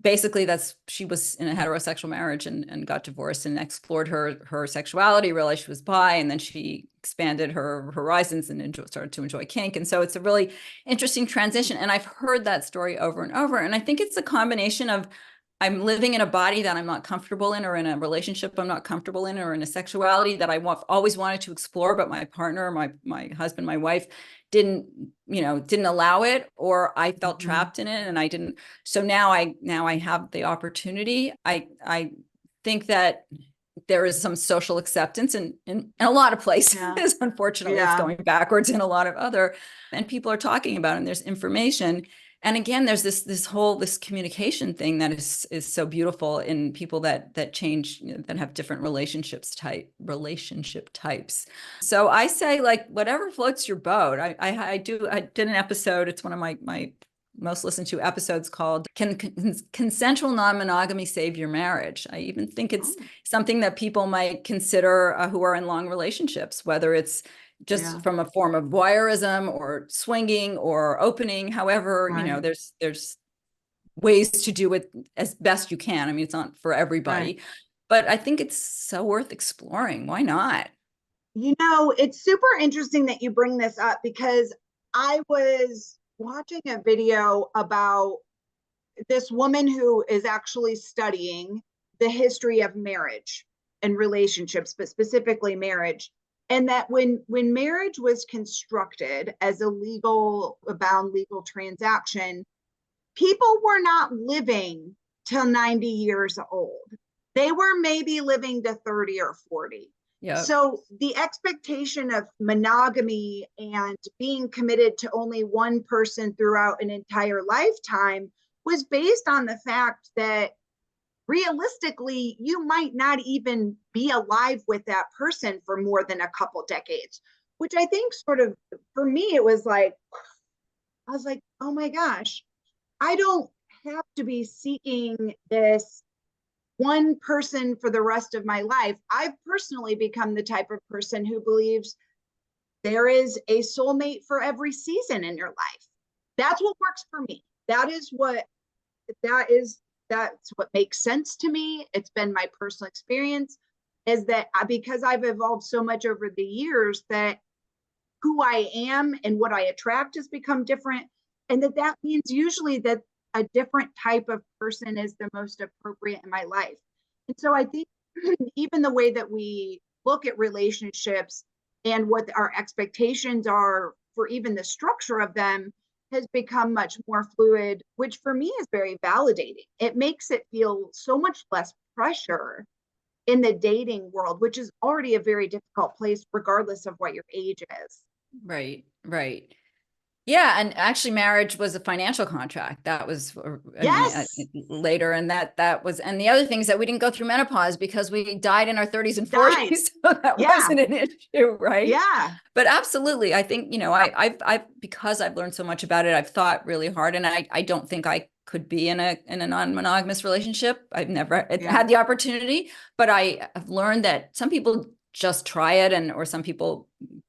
basically she was in a heterosexual marriage and got divorced and explored her sexuality, realized she was bi, and then she expanded her horizons and started to enjoy kink. And so it's a really interesting transition. And I've heard that story over and over. And I think it's a combination of I'm living in a body that I'm not comfortable in, or in a relationship I'm not comfortable in, or in a sexuality that always wanted to explore, but my partner, my husband, my wife didn't allow it, or I felt trapped in it and I didn't. So now I have the opportunity. I think that there is some social acceptance in a lot of places. Yeah. Unfortunately, it's Yeah. going backwards in a lot of other, and people are talking about it, and there's information. And again, there's this communication thing that is so beautiful in people that change, that have different relationship types. So I say, like, whatever floats your boat. I did an episode. It's one of my most listened to episodes, called Can Consensual Non-Monogamy Save Your Marriage? I even think it's something that people might consider, who are in long relationships, whether it's just from a form of voyeurism or swinging or opening. However, you know, there's ways to do it as best you can. I mean, it's not for everybody, but I think it's so worth exploring. Why not? You know, it's super interesting that you bring this up because I was watching a video about this woman who is actually studying the history of marriage and relationships, but specifically marriage. And that when marriage was constructed as a bound legal transaction, people were not living till 90 years old. They were maybe living to 30 or 40. Yeah. So the expectation of monogamy and being committed to only one person throughout an entire lifetime was based on the fact that realistically, you might not even be alive with that person for more than a couple decades, which I think sort of, for me, it was like, I was like, oh my gosh, I don't have to be seeking this one person for the rest of my life. I've personally become the type of person who believes there is a soulmate for every season in your life. That's what works for me. That's what makes sense to me. It's been my personal experience, is that because I've evolved so much over the years, that who I am and what I attract has become different. And that means usually that a different type of person is the most appropriate in my life. And so I think even the way that we look at relationships and what our expectations are for even the structure of them has become much more fluid, which for me is very validating. It makes it feel so much less pressure in the dating world, which is already a very difficult place, regardless of what your age is. Right, right. Yeah, and actually marriage was a financial contract. That was, later. And that was, and the other thing is that we didn't go through menopause because we died in our 30s and 40s. So that wasn't an issue, right? Yeah. But absolutely, I think, you know, I've because I've learned so much about it, I've thought really hard, and I don't think I could be in a non-monogamous relationship. I've never had the opportunity, but I have learned that some people just try it, or some people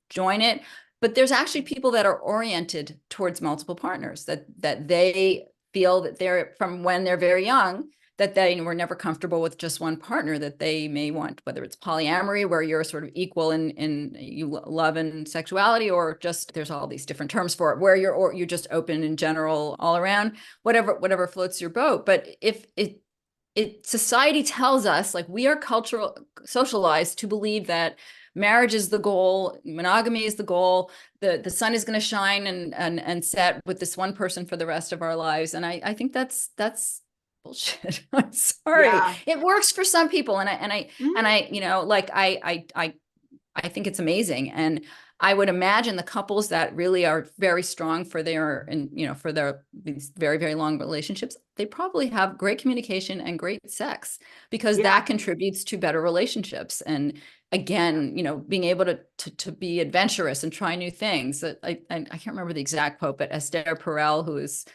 join it. But there's actually people that are oriented towards multiple partners, that they feel that they're, from when they're very young, that they were never comfortable with just one partner, that they may want, whether it's polyamory, where you're sort of equal in you love and sexuality, or just, there's all these different terms for it, where you're just open in general all around, whatever floats your boat. But if society tells us, like, we are socialized to believe that marriage is the goal, monogamy is the goal, the sun is going to shine and set with this one person for the rest of our lives. And I think that's bullshit. I'm sorry. Yeah. It works for some people. And I, you know, like, I think it's amazing. And I would imagine the couples that really are very strong for their these very, very long relationships, they probably have great communication and great sex, because that contributes to better relationships. And again, you know, being able to be adventurous and try new things. I can't remember the exact quote, but Esther Perel, who is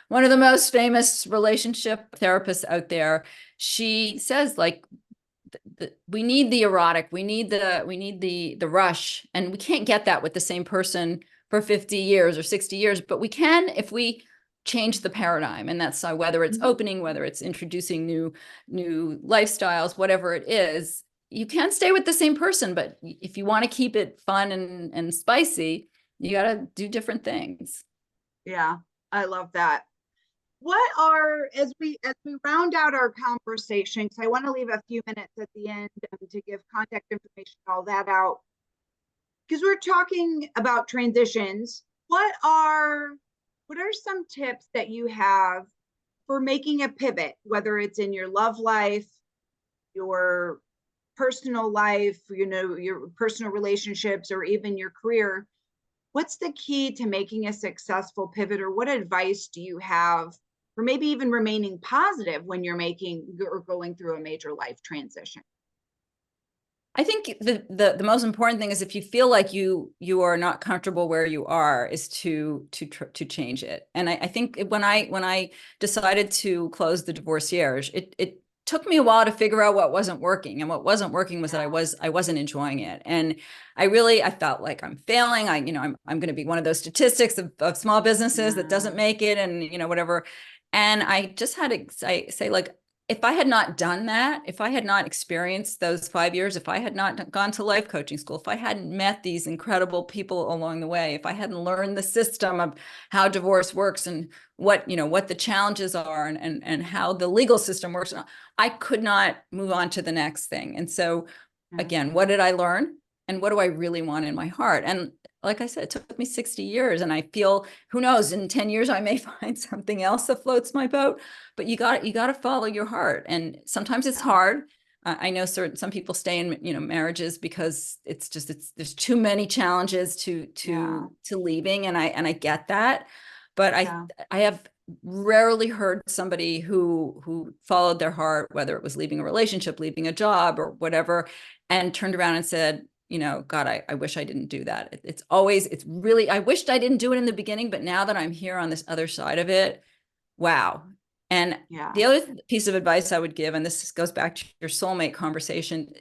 one of the most famous relationship therapists out there, she says, like, we need the erotic, we need the rush, and we can't get that with the same person for 50 years or 60 years, but we can if we change the paradigm. And that's whether it's opening, whether it's introducing new lifestyles, whatever it is, you can't stay with the same person. But if you want to keep it fun and spicy, you got to do different things. Yeah, I love that. What are, as we round out our conversation, because I want to leave a few minutes at the end to give contact information, all that out, because we're talking about transitions. What are some tips that you have for making a pivot, whether it's in your love life, your personal life, you know, your personal relationships, or even your career? What's the key to making a successful pivot, or what advice do you have for maybe even remaining positive when you're making or going through a major life transition? I think the most important thing is, if you feel like you are not comfortable where you are, is to change it. And I think when I decided to close the divorcierge, it took me a while to figure out what wasn't working. And what wasn't working was that Yeah. I wasn't enjoying it. And I felt like I'm failing. I'm going to be one of those statistics of small businesses that doesn't Yeah. make it, and whatever. And I just had to say, like, if I had not done that, if I had not experienced those 5 years, if I had not gone to life coaching school, if I hadn't met these incredible people along the way, if I hadn't learned the system of how divorce works and what the challenges are, and how the legal system works, I could not move on to the next thing. And so again, what did I learn? And what do I really want in my heart? And like I said, it took me 60 years, and I feel, who knows, in 10 years, I may find something else that floats my boat, but you got to follow your heart. And sometimes it's Yeah. hard. I know some people stay in, marriages because there's too many challenges Yeah. to leaving. And I get that, but Yeah. I have rarely heard somebody who followed their heart, whether it was leaving a relationship, leaving a job, or whatever, and turned around and said, God, I wish I didn't do that. It's really, I wished I didn't do it in the beginning, but now that I'm here on this other side of it, wow. And Yeah. the other piece of advice I would give, and this goes back to your soulmate conversation,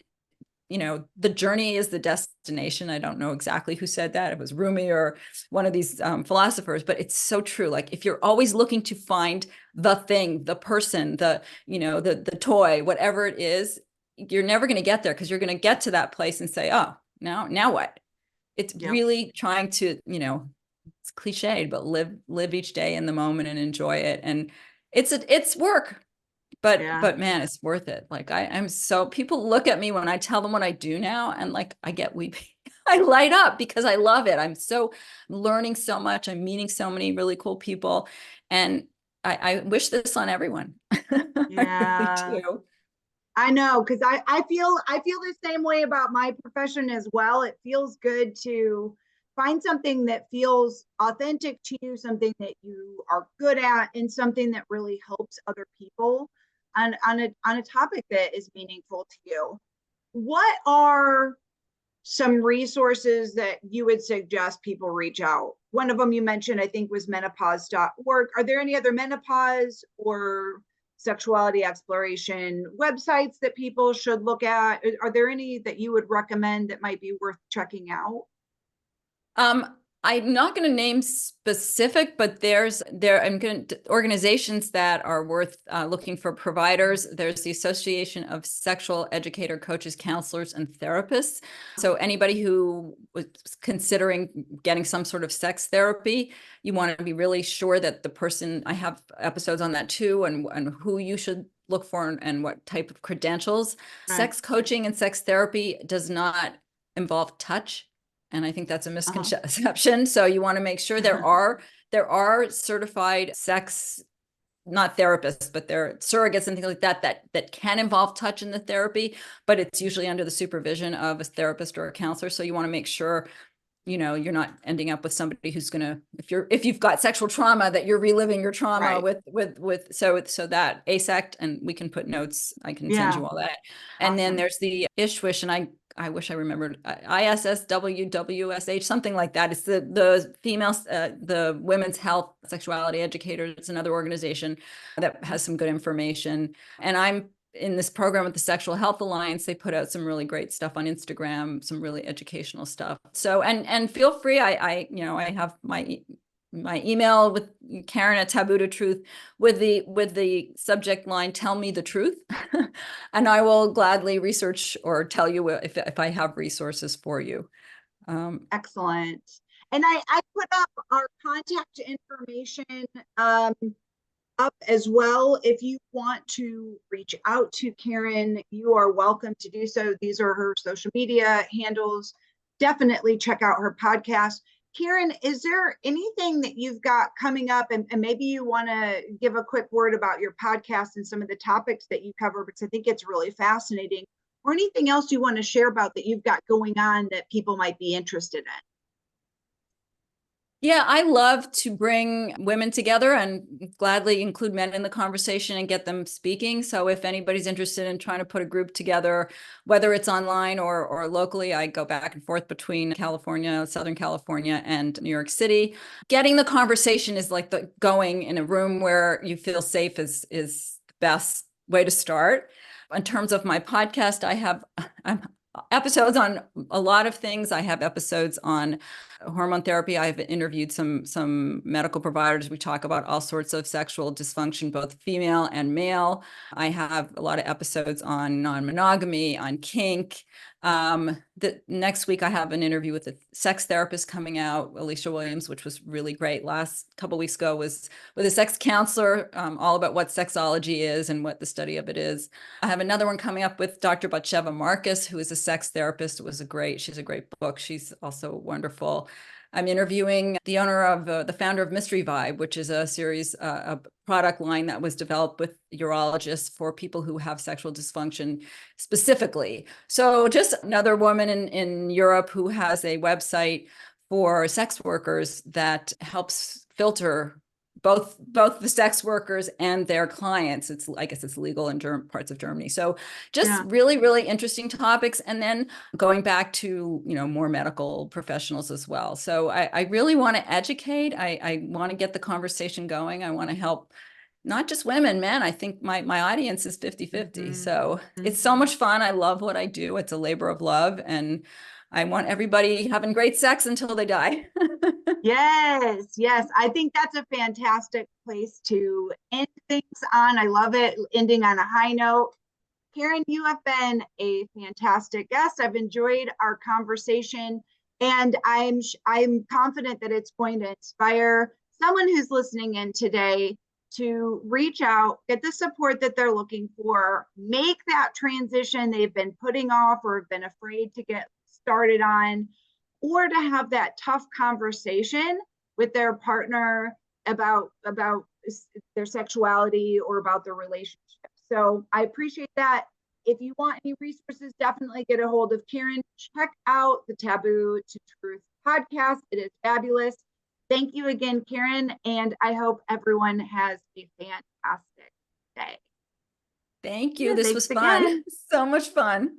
the journey is the destination. I don't know exactly who said that. It was Rumi or one of these philosophers, but it's so true. Like, if you're always looking to find the thing, the person, the toy, whatever it is, you're never going to get there, because you're going to get to that place and say, oh, now what? It's Yep. really trying to, it's cliched, but live each day in the moment and enjoy it. And it's work, Yeah. but man, it's worth it. Like, I'm so, people look at me when I tell them what I do now, and like, I get weepy. I light up because I love it. I'm learning so much. I'm meeting so many really cool people. And I wish this on everyone. I really Yeah. do. I know, because I feel the same way about my profession as well. It feels good to find something that feels authentic to you, something that you are good at, and something that really helps other people on a topic that is meaningful to you. What are some resources that you would suggest people reach out? One of them you mentioned, I think, was menopause.org. Are there any other menopause or sexuality exploration websites that people should look at? Are there any that you would recommend that might be worth checking out? Um, I'm not going to name specific, but I'm going to organizations that are worth looking for providers. There's the Association of Sexual Educator, Coaches, Counselors, and Therapists. So anybody who was considering getting some sort of sex therapy, you want to be really sure that the person, I have episodes on that too, and who you should look for, and what type of credentials. Right. Sex coaching and sex therapy does not involve touch. And I think that's a Uh-huh. misconception. So you want to make sure there are certified sex, not therapists, but they're surrogates and things like that can involve touch in the therapy, but it's usually under the supervision of a therapist or a counselor. So you want to make sure, you're not ending up with somebody who's going to, if you've got sexual trauma, that you're reliving your trauma Right. so that ASECT, and we can put notes, I can send Yeah. you all that. And then Awesome. there's the ISWISH, and I wish I remembered, ISSWWSH, something like that. It's the female, the Women's Health Sexuality Educator. It's another organization that has some good information. And I'm in this program with the Sexual Health Alliance. They put out some really great stuff on Instagram, some really educational stuff. So, and feel free. I have my email with Karen at Taboo to Truth with the subject line, "Tell me the truth," and I will gladly research or tell you if I have resources for you. Excellent. And I put up our contact information um, up as well. If you want to reach out to Karen, you are welcome to do so. These are her social media handles. Definitely check out her podcast. Karen, is there anything that you've got coming up? And maybe you want to give a quick word about your podcast and some of the topics that you cover, because I think it's really fascinating. Or anything else you want to share about that you've got going on that people might be interested in? Yeah, I love to bring women together and gladly include men in the conversation and get them speaking. So if anybody's interested in trying to put a group together, whether it's online or locally, I go back and forth between California, Southern California, and New York City. Getting the conversation is like going in a room where you feel safe is best way to start. In terms of my podcast, I have episodes on a lot of things. I have episodes on hormone therapy. I've interviewed some medical providers. We talk about all sorts of sexual dysfunction, both female and male. I have a lot of episodes on non-monogamy, on kink. The next week I have an interview with a sex therapist coming out, Alicia Williams, which was really great. Last couple of weeks ago was with a sex counselor, all about what sexology is and what the study of it is. I have another one coming up with Dr. Batsheva Marcus, who is a sex therapist. She's a great book. She's also wonderful. I'm interviewing the owner of the founder of Mystery Vibe, which is a series, a product line that was developed with urologists for people who have sexual dysfunction specifically. So just another woman in Europe who has a website for sex workers that helps filter both the sex workers and their clients. I guess it's legal in parts of Germany. So just really, really interesting topics. And then going back to, more medical professionals as well. So I really want to educate. I want to get the conversation going. I want to help not just women, men. I think my audience is 50-50. So it's so much fun. I love what I do. It's a labor of love. And I want everybody having great sex until they die. Yes. I think that's a fantastic place to end things on. I love it, ending on a high note. Karen, you have been a fantastic guest. I've enjoyed our conversation, and I'm confident that it's going to inspire someone who's listening in today to reach out, get the support that they're looking for, make that transition they've been putting off or have been afraid to get started on, or to have that tough conversation with their partner about their sexuality or about their relationship. So I appreciate that. If you want any resources, definitely get a hold of Karen. Check out the Taboo to Truth podcast. It is fabulous. Thank you again, Karen, and I hope everyone has a fantastic day. Thank you. This was fun. So much fun.